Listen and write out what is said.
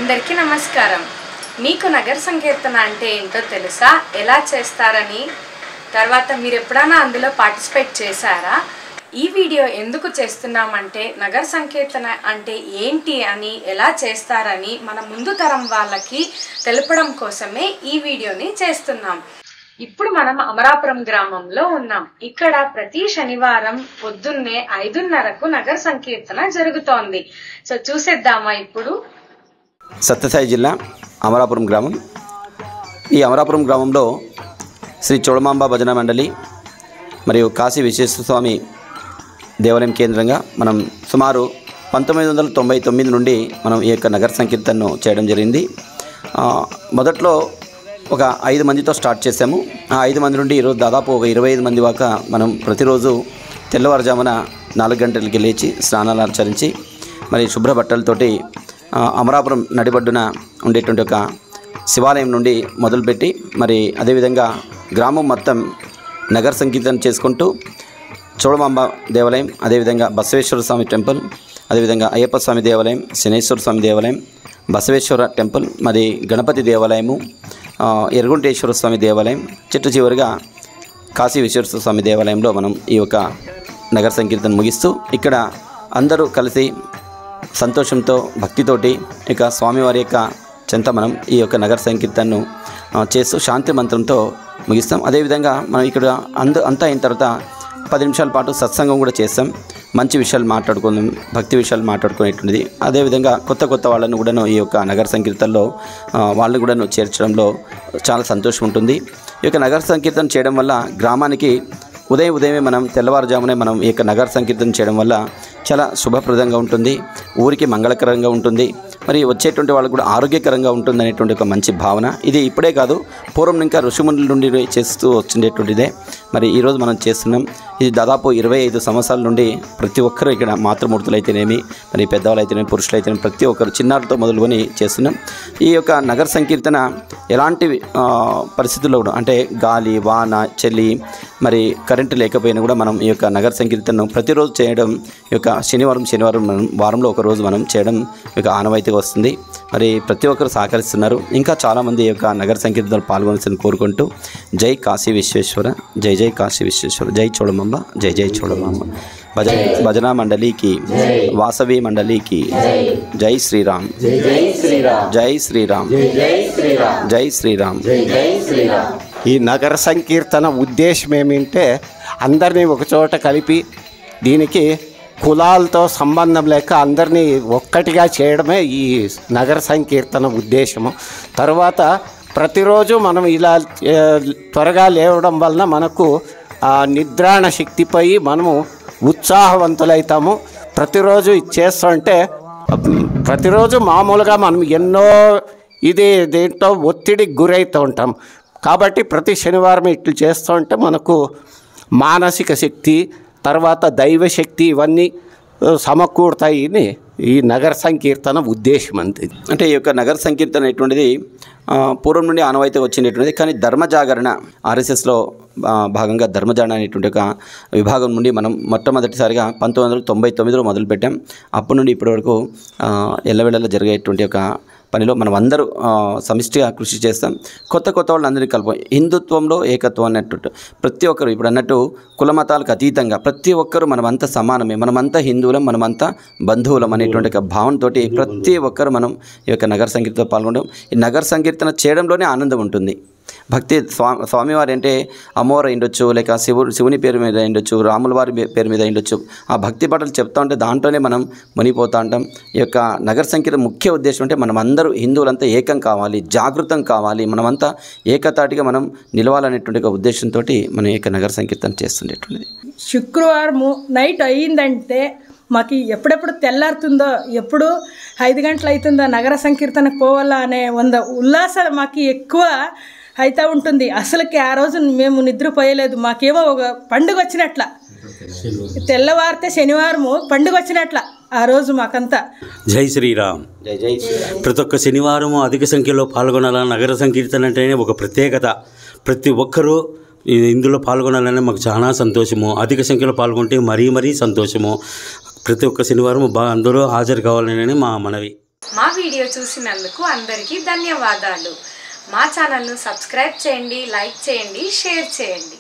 అందరికీ నమస్కారం. మీకు నగర సంకీర్తన అంటే ఏంటో తెలుసా? ఎలా చేస్తారని, తర్వాత మీరు ఎప్పుడైనా అందులో పార్టిసిపేట్ చేశారా? ఈ వీడియో ఎందుకు చేస్తున్నామంటే నగర సంకీర్తన అంటే ఏంటి అని, ఎలా చేస్తారని మన ముందు తరం వాళ్ళకి తెలపడం కోసమే ఈ వీడియోని చేస్తున్నాం. ఇప్పుడు మనం అమరాపురం గ్రామంలో ఉన్నాం. ఇక్కడ ప్రతి శనివారం పొద్దున్నే 5:30కు నగర సంకీర్తన జరుగుతోంది. సో చూసేద్దామా ఇప్పుడు? సత్యసాయి జిల్లా అమరాపురం గ్రామం. ఈ అమరాపురం గ్రామంలో శ్రీ చోడమాంబ భజన మండలి మరియు కాశీ విశ్వేశ్వర స్వామి దేవాలయం కేంద్రంగా మనం సుమారు 1999 నుండి మనం ఈ యొక్క నగర సంకీర్తనను చేయడం జరిగింది. మొదట్లో ఒక 5 మందితో స్టార్ట్ చేసాము. ఆ 5 మంది నుండి ఈరోజు దాదాపు ఒక 25 మంది దాకా మనం ప్రతిరోజు తెల్లవారుజామున 4 గంటలకి లేచి స్నానాలు ఆచరించి మరి శుభ్ర బట్టలతోటి అమరాపురం నడిబడ్డున ఉండేటువంటి ఒక శివాలయం నుండి మొదలుపెట్టి మరి అదేవిధంగా గ్రామం మొత్తం నగర సంకీర్తన చేసుకుంటూ చోడమాంబ దేవాలయం, అదేవిధంగా బసవేశ్వర స్వామి టెంపుల్, అదేవిధంగా అయ్యప్ప స్వామి దేవాలయం, శనేశ్వర స్వామి దేవాలయం, బసవేశ్వర టెంపుల్, మరి గణపతి దేవాలయము, ఎర్రగుంటేశ్వర స్వామి దేవాలయం, చిట్ట చివరిగా కాశీ విశ్వేశ్వర స్వామి దేవాలయంలో మనం ఈ యొక్క నగర సంకీర్తన ముగిస్తూ ఇక్కడ అందరూ కలిసి సంతోషంతో భక్తితోటి ఇక స్వామివారి యొక్క చెంత మనం ఈ యొక్క నగర సంకీర్తనను చేస్తూ శాంతి మంత్రంతో ముగిస్తాం. అదేవిధంగా మనం ఇక్కడ అంతా అయిన తర్వాత 10 నిమిషాల పాటు సత్సంగం కూడా చేస్తాం. మంచి విషయాలు మాట్లాడుకుందాం, భక్తి విషయాలు మాట్లాడుకునేటువంటిది. అదేవిధంగా కొత్త వాళ్ళను కూడాను ఈ యొక్క నగర సంకీర్తనలో వాళ్ళని కూడాను చేర్చడంలో చాలా సంతోషం ఉంటుంది. ఈ యొక్క నగర సంకీర్తన చేయడం వల్ల గ్రామానికి ఉదయమే మనం తెల్లవారుజామునే మనం ఈ యొక్క నగర సంకీర్తన చేయడం వల్ల చాలా శుభప్రదంగా ఉంటుంది, ఊరికి మంగళకరంగా ఉంటుంది, మరి వచ్చేటువంటి వాళ్ళకు కూడా ఆరోగ్యకరంగా ఉంటుంది అనేటువంటి ఒక మంచి భావన. ఇది ఇప్పుడే కాదు, పూర్వం ఇంకా ఋషిమునుల నుండి చేస్తూ వచ్చిండేటువంటిదే. మరి ఈరోజు మనం చేస్తున్నాం. ఇది దాదాపు 25 సంవత్సరాల నుండి ప్రతి ఒక్కరూ ఇక్కడ మాతృమూర్తులు అయితేనేమి, మరి పెద్దవాళ్ళు అయితేనేమి, పురుషులు అయితేనేమి ప్రతి ఒక్కరు చిన్నారులతో మొదలుకొని చేస్తున్నాం. ఈ యొక్క నగర సంకీర్తన ఎలాంటి పరిస్థితుల్లో కూడా అంటే గాలి, వాన, చలి, మరి కరెంటు లేకపోయినా కూడా మనం ఈ యొక్క నగర సంకీర్తనను ప్రతిరోజు చేయడం, ఈ యొక్క శనివారం మనం వారంలో ఒక రోజు మనం చేయడం ఇక ఆనవాయితీగా వస్తుంది. మరి ప్రతి ఒక్కరు సహకరిస్తున్నారు. ఇంకా చాలామంది ఈ యొక్క నగర సంకీర్తనలో పాల్గొనాల్సింది కోరుకుంటూ జై కాశీ విశ్వేశ్వర, జై జై కాశీ విశ్వేశ్వర, జై చోడమాంబ, జై జై చోడమాంబ. భజన మండలికి, వాసవి మండలికి జై శ్రీరామ్, జై శ్రీరామ్, జై శ్రీరామ్. ఈ నగర సంకీర్తన ఉద్దేశం ఏమిటంటే అందరినీ ఒకచోట కలిపి దీనికి కులాలతో సంబంధం లేక అందరినీ ఒక్కటిగా చేయడమే ఈ నగర సంకీర్తన ఉద్దేశము. తర్వాత ప్రతిరోజు మనం ఇలా త్వరగా లేవడం వలన మనకు నిద్రాణ శక్తిపై మనము ఉత్సాహవంతులవుతాము. ప్రతిరోజు ఇది చేస్తుంటే ప్రతిరోజు మామూలుగా మనం ఎన్నో దీంట్లో ఒత్తిడికి గురవుతూ ఉంటాం. కాబట్టి ప్రతి శనివారం ఇట్లు చేస్తూ ఉంటే మనకు మానసిక శక్తి, తర్వాత దైవశక్తి ఇవన్నీ సమకూడతాయని ఈ నగర సంకీర్తన ఉద్దేశం అంతే. అంటే ఈ యొక్క నగర సంకీర్తన అనేటువంటిది పూర్వం నుండి ఆనవాయితీ వచ్చినటువంటిది. కానీ ధర్మజాగరణ ఆర్ఎస్ఎస్లో భాగంగా ధర్మజాగరణ అనేటువంటి ఒక విభాగం నుండి మనం మొట్టమొదటిసారిగా 1999లో మొదలుపెట్టాం. అప్పటి నుండి ఇప్పటి వరకు ఎల్లవేళలా జరిగేటువంటి ఒక పనిలో మనం అందరూ సమిష్టిగా కృషి చేస్తాం. కొత్త వాళ్ళందరినీ కలుపు హిందుత్వంలో ఏకత్వం అన్నట్టు ప్రతి ఒక్కరు ఇప్పుడు అన్నట్టు కుల మతాలకు అతీతంగా ప్రతి ఒక్కరు మనమంతా సమానమే, మనమంతా హిందువులం, మనమంతా బంధువులం అనేటువంటి ఒక భావనతో ప్రతి ఒక్కరు మనం ఈ యొక్క నగర సంకీర్తనలో పాల్గొనడం. ఈ నగర సంకీర్తన చేయడంలోనే ఆనందం ఉంటుంది. భక్తి స్వామివారి అంటే అమ్మవారు అయిండొచ్చు, లేక శివుని పేరు మీద అయిండొచ్చు, రాముల వారి పేరు మీద అయిండొచ్చు. ఆ భక్తి పాటలు చెప్తా ఉంటే దాంట్లోనే మనం మునిగిపోతూ ఉంటాం. ఈ యొక్క నగర సంకీర్తన ముఖ్య ఉద్దేశం అంటే మనం అందరూ హిందువులంతా ఏకం కావాలి, జాగృతం కావాలి, మనమంతా ఏకతాటిగా మనం నిలవాలనేటువంటి ఒక ఉద్దేశంతో మనం ఈ యొక్క నగర సంకీర్తన చేస్తుండేటువంటిది. శుక్రవారము నైట్ అయ్యిందంటే మాకు ఎప్పుడెప్పుడు తెల్లారుతుందో, ఎప్పుడు 5 గంటలు అవుతుందో నగర సంకీర్తనకు పోవాలా అనే ఉల్లాసం మాకు ఎక్కువ అయితే ఉంటుంది. అసలుకి ఆ రోజు మేము నిద్రపోయలేదు. మాకేమో ఒక పండుగ వచ్చినట్ల, తెల్లవారితే శనివారము పండుగ వచ్చినట్ల ఆ రోజు మాకంతా. జై శ్రీరామ్, జై జై శ్రీరామ్. ప్రతి ఒక్క శనివారము అధిక సంఖ్యలో పాల్గొనాల. నగర సంకీర్తన అంటేనే ఒక ప్రత్యేకత. ప్రతి ఒక్కరూ ఇందులో పాల్గొనాలని మాకు చాలా సంతోషము. అధిక సంఖ్యలో పాల్గొంటే మరీ సంతోషము. ప్రతి ఒక్క శనివారం అందరూ హాజరు కావాలని మా మనవి. మా వీడియో చూసినందుకు అందరికీ ధన్యవాదాలు. మా ఛానల్ను సబ్స్క్రైబ్ చేయండి, లైక్ చేయండి, షేర్ చేయండి.